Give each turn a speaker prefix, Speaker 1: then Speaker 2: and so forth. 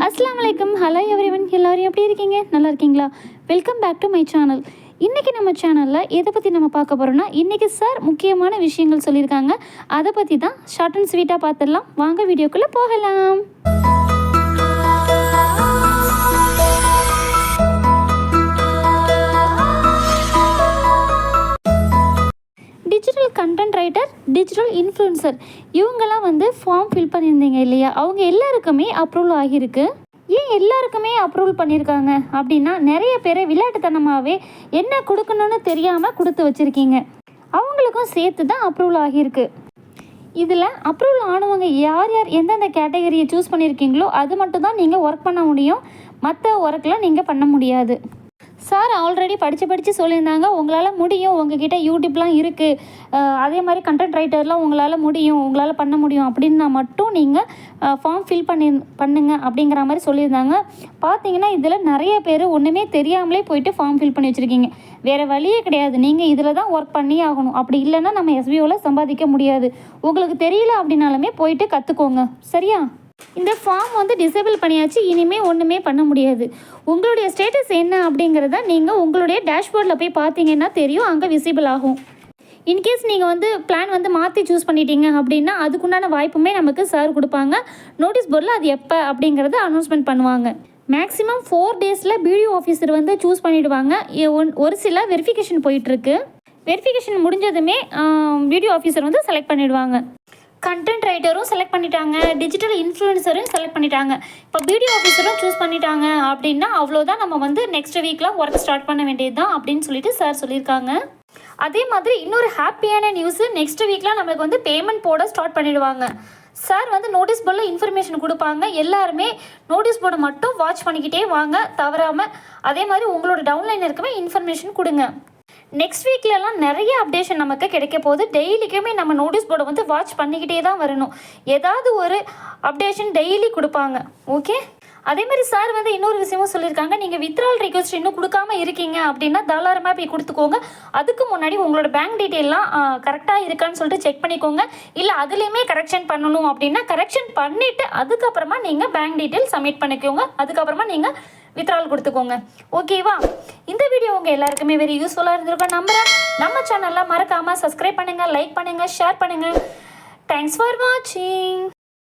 Speaker 1: அஸ்ஸலாமு அலைக்கும். Hello everyone, எல்லோரும் எப்படி இருக்கீங்க? நல்லா இருக்கீங்களா? Welcome back to my channel. இன்றைக்கி நம்ம சேனலில் எதை பற்றி நம்ம பார்க்க போகிறோன்னா, இன்றைக்கி சார் முக்கியமான விஷயங்கள் சொல்லியிருக்காங்க. அதை பற்றி தான் ஷார்ட் அண்ட் ஸ்வீட்டாக பார்த்துடலாம். வாங்க வீடியோக்குள்ளே போகலாம். Digital content writer, digital influencer இவங்கெல்லாம் ஃபார்ம் ஃபில் பண்ணியிருந்தீங்க இல்லையா? அவங்க எல்லாருக்குமே அப்ரூவல் ஆகியிருக்கு. ஏன் எல்லாருக்குமே அப்ரூவல் பண்ணியிருக்காங்க அப்படின்னா, நிறைய பேர் விளையாட்டுத்தனமாகவே என்ன கொடுக்கணும்னு தெரியாமல் கொடுத்து வச்சுருக்கீங்க. அவங்களுக்கும் சேர்த்து தான் அப்ரூவல் ஆகியிருக்கு. இதில் அப்ரூவல் ஆனவங்க யார் யார் எந்தெந்த கேட்டகரியை சூஸ் பண்ணியிருக்கீங்களோ அது மட்டும் தான் நீங்கள் ஒர்க் பண்ண முடியும். மற்ற ஒர்க்கெலாம் நீங்கள் பண்ண முடியாது. சார் ஆல்ரெடி படித்து சொல்லியிருந்தாங்க, உங்களால் முடியும், உங்ககிட்ட யூடியூப்லாம் இருக்குது, அதே மாதிரி கண்டென்ட் ரைட்டர்லாம் உங்களால் முடியும், உங்களால் பண்ண முடியும் அப்படின்னா மட்டும் நீங்கள் ஃபார்ம் ஃபில் பண்ணுங்க அப்படிங்கிற மாதிரி சொல்லியிருந்தாங்க. பார்த்தீங்கன்னா இதில் நிறைய பேர் ஒன்றுமே தெரியாமலே போயிட்டு ஃபார்ம் ஃபில் பண்ணி வச்சுருக்கீங்க. வேறு வழியே கிடையாது, நீங்கள் இதில் தான் ஒர்க் பண்ணி ஆகணும். அப்படி இல்லைன்னா நம்ம எஸ்பிஓவில் சம்பாதிக்க முடியாது. உங்களுக்கு தெரியல அப்படின்னாலுமே போயிட்டு கற்றுக்கோங்க, சரியா? இந்த ஃபார்ம் டிசேபிள் பண்ணியாச்சு, இனிமேல் ஒன்றுமே பண்ண முடியாது. உங்களுடைய ஸ்டேட்டஸ் என்ன அப்படிங்கிறத நீங்கள் உங்களுடைய டேஷ்போர்டில் போய் பார்த்தீங்கன்னா தெரியும், அங்கே விசிபிள் ஆகும். இன்கேஸ் நீங்கள் பிளான் மாற்றி சூஸ் பண்ணிட்டீங்க அப்படின்னா அதுக்குண்டான வாய்ப்புமே நமக்கு சார் கொடுப்பாங்க. நோட்டீஸ் போர்டில் அது எப்போ அப்படிங்கிறத அனௌன்ஸ்மெண்ட் பண்ணுவாங்க. மேக்ஸிமம் 4 டேஸில் பிடிஓ ஆஃபீஸர் சூஸ் பண்ணிவிடுவாங்க. ஒரு சில வெரிஃபிகேஷன் போயிட்டுருக்கு. வெரிஃபிகேஷன் முடிஞ்சதுமே பிடிஓ ஆஃபீஸர் செலக்ட் பண்ணிவிடுவாங்க. கண்டென்ட் ரைட்டரும் செலக்ட் பண்ணிட்டாங்க, டிஜிட்டல் இன்ஃப்ளூயன்சரும் செலக்ட் பண்ணிட்டாங்க, இப்போ பிடிஓ ஆஃபீஸரும் சூஸ் பண்ணிட்டாங்க அப்படின்னா அவ்வளோதான். நம்ம நெக்ஸ்ட் வீக்கில் ஒர்க் ஸ்டார்ட் பண்ண வேண்டியது தான் அப்படின்னு சொல்லிட்டு சார் சொல்லியிருக்காங்க. அதே மாதிரி இன்னொரு ஹாப்பியான நியூஸு, நெக்ஸ்ட் வீக்கில் நம்மளுக்கு பேமெண்ட் போட ஸ்டார்ட் பண்ணிடுவாங்க. சார் நோட்டீஸ் போர்டில் இன்ஃபர்மேஷன் கொடுப்பாங்க. எல்லாருமே நோட்டீஸ் போர்டை மட்டும் வாட்ச் பண்ணிக்கிட்டே வாங்க தவறாமல். அதே மாதிரி உங்களோட டவுன்லைனருக்குமே இன்ஃபர்மேஷன் கொடுங்க. நெக்ஸ்ட் வீக்லலாம் நிறைய அப்டேஷன் நமக்கு கிடைக்க போகுது. டெய்லிக்குமே நம்ம நோட்டீஸ் போர்டை வாட்ச் பண்ணிக்கிட்டே தான் வரணும். ஏதாவது ஒரு அப்டேஷன் டெய்லி கொடுப்பாங்க, ஓகே? அதே மாதிரி சார் இன்னொரு விஷயமும் சொல்லியிருக்காங்க, நீங்கள் வித்ட்ரால் ரிக்வெஸ்ட் இன்னும் கொடுக்காம இருக்கீங்க அப்படின்னா தாராளமாக போய் கொடுத்துக்கோங்க. அதுக்கு முன்னாடி உங்களோட பேங்க் டீட்டெயிலாம் கரெக்டாக இருக்கான்னு சொல்லிட்டு செக் பண்ணிக்கோங்க. இல்லை அதுலேயுமே கரெக்ஷன் பண்ணணும் அப்படின்னா கரெக்ஷன் பண்ணிவிட்டு அதுக்கப்புறமா நீங்கள் பேங்க் டீட்டெயில் சப்மிட் பண்ணிக்கோங்க. அதுக்கப்புறமா நீங்கள் வித்ட்ரால் கொடுத்துக்கோங்க, ஓகேவா? இந்த வீடியோ உங்கள் எல்லாருக்குமே வெரி யூஸ்ஃபுல்லாக இருந்திருக்கும் நம்புகிறேன். நம்ம சேனலில் மறக்காமல் சப்ஸ்கிரைப் பண்ணுங்கள், லைக் பண்ணுங்கள், ஷேர் பண்ணுங்கள். தேங்க்ஸ் ஃபார் வாட்சிங்.